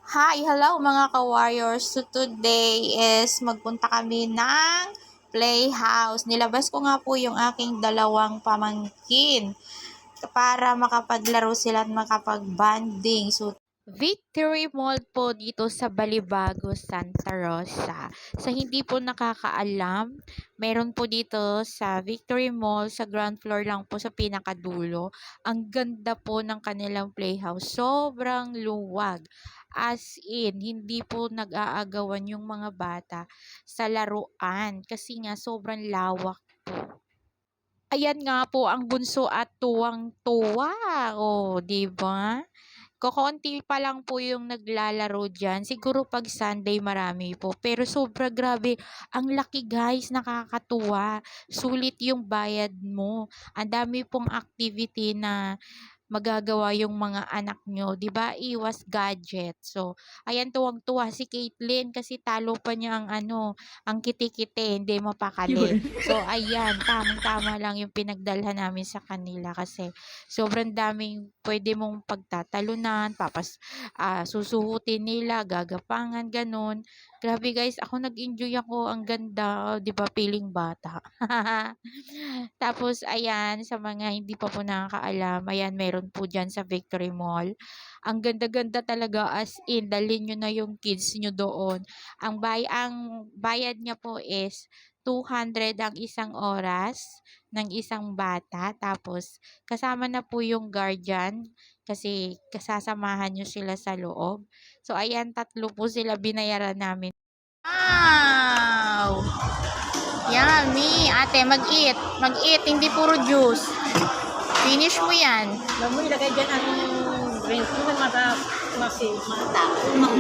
Hi, hello mga ka-warriors. So today is magpunta kami ng playhouse. Nilabas ko nga po yung aking dalawang pamangkin para makapaglaro sila at makapag-banding. So Victory Mall po dito sa Balibago, Santa Rosa. Sa hindi po nakakaalam, meron po dito sa Victory Mall, sa ground floor lang po sa pinakadulo. Ang ganda po ng kanilang playhouse. Sobrang luwag. As in, hindi po nag-aagawan yung mga bata sa laruan kasi nga sobrang lawak po. Ayan nga po ang bunso at tuwang-tuwa. Oh, 'di ba? Kokonti pa lang po yung naglalaro diyan. Siguro 'pag Sunday marami po, pero sobra grabe, ang laki guys, nakakatuwa. Sulit yung bayad mo. Ang dami pong activity na magagawa yung mga anak nyo, 'di ba? Iwas gadget. So, ayan tuwang-tuwa si Caitlyn kasi talo pa niya ang ang kiti-kiti, hindi mapakali. Yun. So, ayan, tamang-tama lang yung pinagdalhan namin sa kanila kasi sobrang daming pwede mong pagtatalunan, susuhutin nila, gagapangan, ganun. Grabe guys, ako nag-enjoy ako, ang ganda, 'di ba, feeling bata. Tapos ayan, sa mga hindi pa po nakakaalam, ayan meron po diyan sa Victory Mall. Ang ganda-ganda talaga, as in dalhin niyo na yung kids niyo doon. Ang bayad niya po is 200 ang isang oras ng isang bata. Tapos kasama na po yung guardian kasi kasasamahan niyo sila sa loob. So ayan, tatlo po sila binayaran namin. Wow! Yummy! Ate, mag-eat. Mag-eat, hindi puro juice. Finish mo yan. Alam mo, ilagay dyan ang drink. Yung mga kasi, mga tao. Mga